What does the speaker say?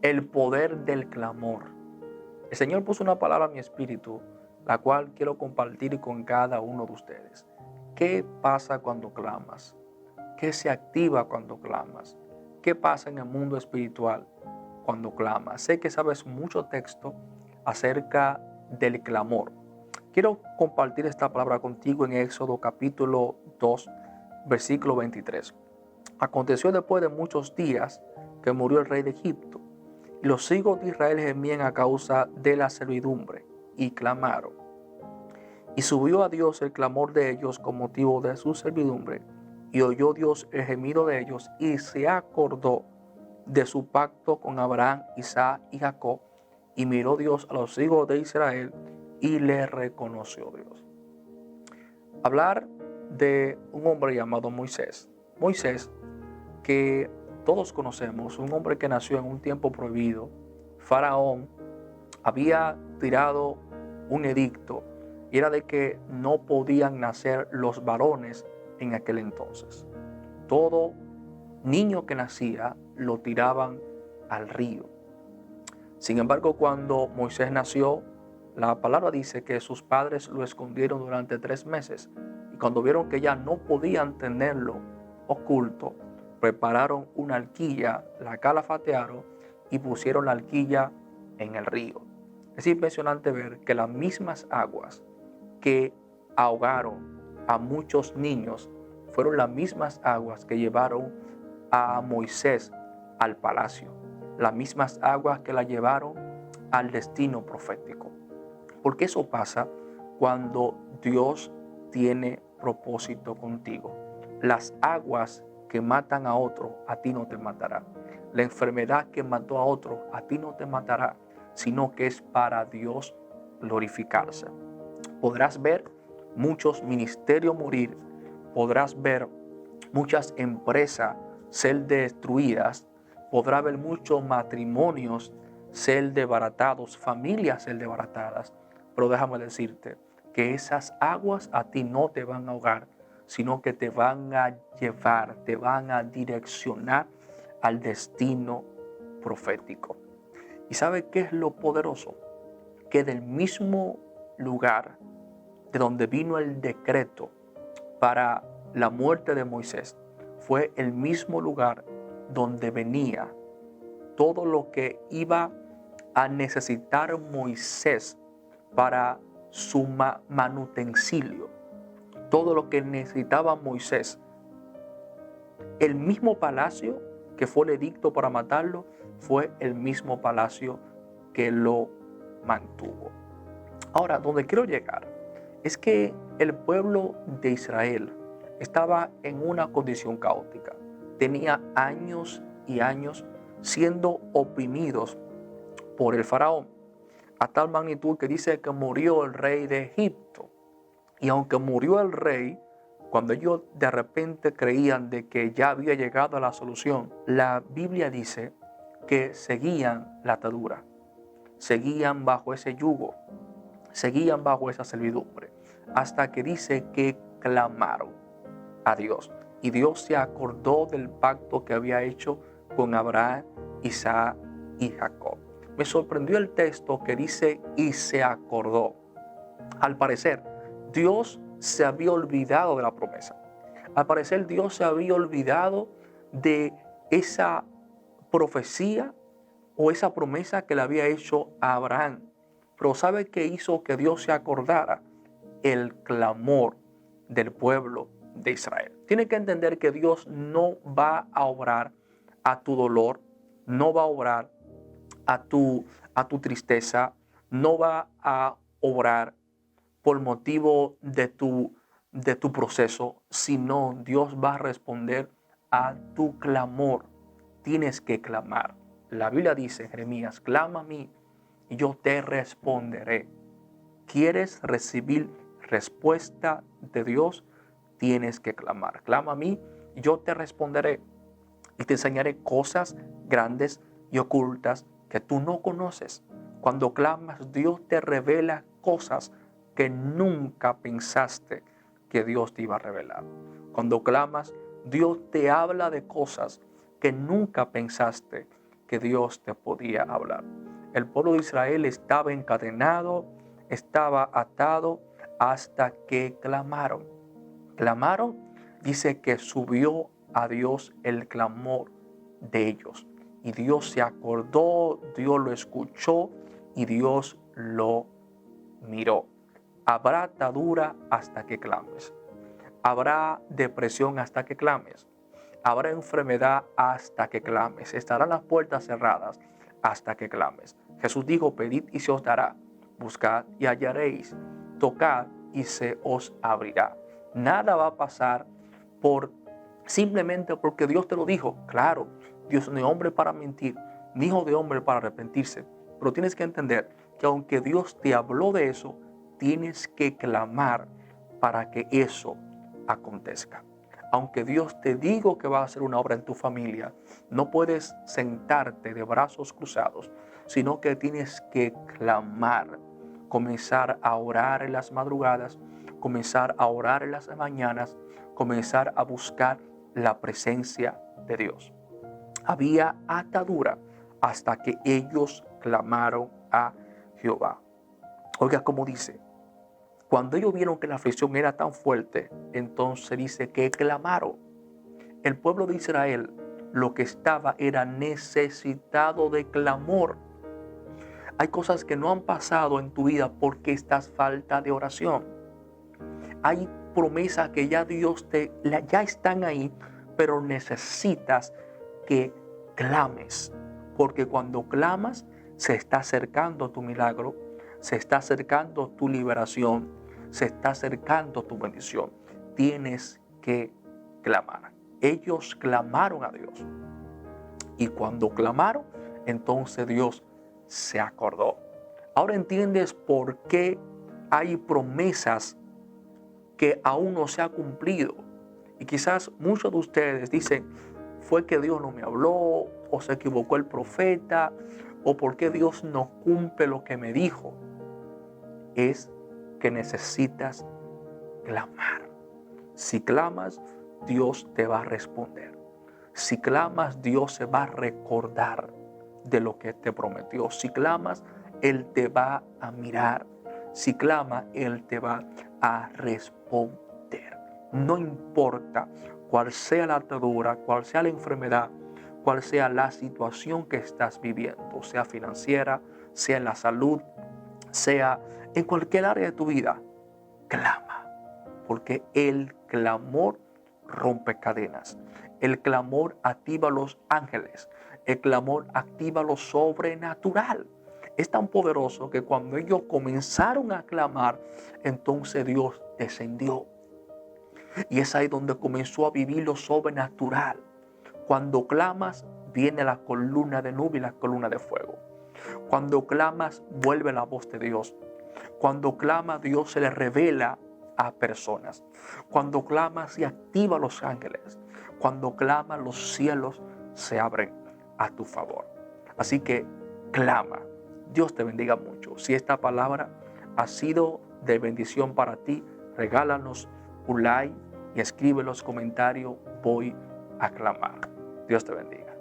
el poder del clamor. El Señor puso una palabra en mi espíritu, la cual quiero compartir con cada uno de ustedes. ¿Qué pasa cuando clamas? ¿Qué se activa cuando clamas? ¿Qué pasa en el mundo espiritual cuando clamas? Sé que sabes mucho texto acerca del clamor. Quiero compartir esta palabra contigo en Éxodo capítulo 2, versículo 23. Aconteció después de muchos días que murió el rey de Egipto, y los hijos de Israel gemían a causa de la servidumbre, y clamaron. Y subió a Dios el clamor de ellos con motivo de su servidumbre, y oyó Dios el gemido de ellos, y se acordó de su pacto con Abraham, Isaac y Jacob, y miró Dios a los hijos de Israel, y le reconoció Dios. Hablar de un hombre llamado Moisés. Moisés, que todos conocemos, un hombre que nació en un tiempo prohibido. Faraón había tirado un edicto y era de que no podían nacer los varones en aquel entonces. Todo niño que nacía lo tiraban al río. Sin embargo, cuando Moisés nació, la palabra dice que sus padres lo escondieron durante 3 meses. Y cuando vieron que ya no podían tenerlo oculto, prepararon una alquilla, la calafatearon y pusieron la alquilla en el río. Es impresionante ver que las mismas aguas que ahogaron a muchos niños fueron las mismas aguas que llevaron a Moisés al palacio. Las mismas aguas que la llevaron al destino profético. Porque eso pasa cuando Dios tiene propósito contigo. Las aguas que matan a otro, a ti no te matará. La enfermedad que mató a otro, a ti no te matará, sino que es para Dios glorificarse. Podrás ver muchos ministerios morir, podrás ver muchas empresas ser destruidas, podrá haber muchos matrimonios ser desbaratados, familias ser desbaratadas, pero déjame decirte que esas aguas a ti no te van a ahogar, sino que te van a llevar, te van a direccionar al destino profético. ¿Y sabe qué es lo poderoso? Que del mismo lugar de donde vino el decreto para la muerte de Moisés, fue el mismo lugar donde venía todo lo que iba a necesitar Moisés para su manutencio, todo lo que necesitaba Moisés. El mismo palacio que fue el edicto para matarlo fue el mismo palacio que lo mantuvo. Ahora, donde quiero llegar es que el pueblo de Israel estaba en una condición caótica. Tenía años y años siendo oprimidos por el faraón, a tal magnitud que dice que murió el rey de Egipto. Y aunque murió el rey, cuando ellos de repente creían de que ya había llegado a la solución, la Biblia dice que seguían la atadura, seguían bajo ese yugo, seguían bajo esa servidumbre, hasta que dice que clamaron a Dios. Y Dios se acordó del pacto que había hecho con Abraham, Isaac y Jacob. Me sorprendió el texto que dice y se acordó. Al parecer, Dios se había olvidado de la promesa. Al parecer, Dios se había olvidado de esa profecía o esa promesa que le había hecho a Abraham. Pero ¿sabe qué hizo que Dios se acordara? El clamor del pueblo de Israel. Tiene que entender que Dios no va a obrar a tu dolor, no va a obrar a tu tristeza, no va a obrar por motivo de tu proceso, sino Dios va a responder a tu clamor. Tienes que clamar. La Biblia dice en Jeremías, clama a mí y yo te responderé. ¿Quieres recibir respuesta de Dios? Tienes que clamar. Clama a mí y yo te responderé y te enseñaré cosas grandes y ocultas que tú no conoces. Cuando clamas, Dios te revela cosas que nunca pensaste que Dios te iba a revelar. Cuando clamas, Dios te habla de cosas que nunca pensaste que Dios te podía hablar. El pueblo de Israel estaba encadenado, estaba atado hasta que clamaron. Clamaron, dice que subió a Dios el clamor de ellos. Y Dios se acordó, Dios lo escuchó y Dios lo miró. Habrá atadura hasta que clames. Habrá depresión hasta que clames. Habrá enfermedad hasta que clames. Estarán las puertas cerradas hasta que clames. Jesús dijo, pedid y se os dará. Buscad y hallaréis. Tocad y se os abrirá. Nada va a pasar simplemente porque Dios te lo dijo. Claro, Dios no es hombre para mentir, ni hijo de hombre para arrepentirse. Pero tienes que entender que aunque Dios te habló de eso, tienes que clamar para que eso acontezca. Aunque Dios te diga que va a hacer una obra en tu familia, no puedes sentarte de brazos cruzados, sino que tienes que clamar, comenzar a orar en las madrugadas, comenzar a orar en las mañanas, comenzar a buscar la presencia de Dios. Había atadura hasta que ellos clamaron a Jehová. Oiga cómo dice, cuando ellos vieron que la aflicción era tan fuerte, entonces dice que clamaron. El pueblo de Israel lo que estaba era necesitado de clamor. Hay cosas que no han pasado en tu vida porque estás falta de oración. Hay promesas que ya ya están ahí, pero necesitas que clames. Porque cuando clamas, se está acercando tu milagro, se está acercando tu liberación, se está acercando tu bendición. Tienes que clamar. Ellos clamaron a Dios. Y cuando clamaron, entonces Dios se acordó. Ahora entiendes por qué hay promesas que aún no se ha cumplido. Y quizás muchos de ustedes dicen, fue que Dios no me habló, o se equivocó el profeta, o por qué Dios no cumple lo que me dijo. Es que necesitas clamar. Si clamas, Dios te va a responder. Si clamas, Dios se va a recordar de lo que te prometió. Si clamas, Él te va a mirar. Si clama, Él te va a responder. No importa cuál sea la atadura, cuál sea la enfermedad, cuál sea la situación que estás viviendo, sea financiera, sea en la salud, sea en cualquier área de tu vida, clama. Porque el clamor rompe cadenas. El clamor activa a los ángeles. El clamor activa lo sobrenatural. Es tan poderoso que cuando ellos comenzaron a clamar, entonces Dios descendió. Y es ahí donde comenzó a vivir lo sobrenatural. Cuando clamas, viene la columna de nube y la columna de fuego. Cuando clamas, vuelve la voz de Dios. Cuando clama, Dios se le revela a personas. Cuando clama, se activa los ángeles. Cuando clama, los cielos se abren a tu favor. Así que clama. Dios te bendiga mucho. Si esta palabra ha sido de bendición para ti, regálanos un like y escribe en los comentarios, voy a clamar. Dios te bendiga.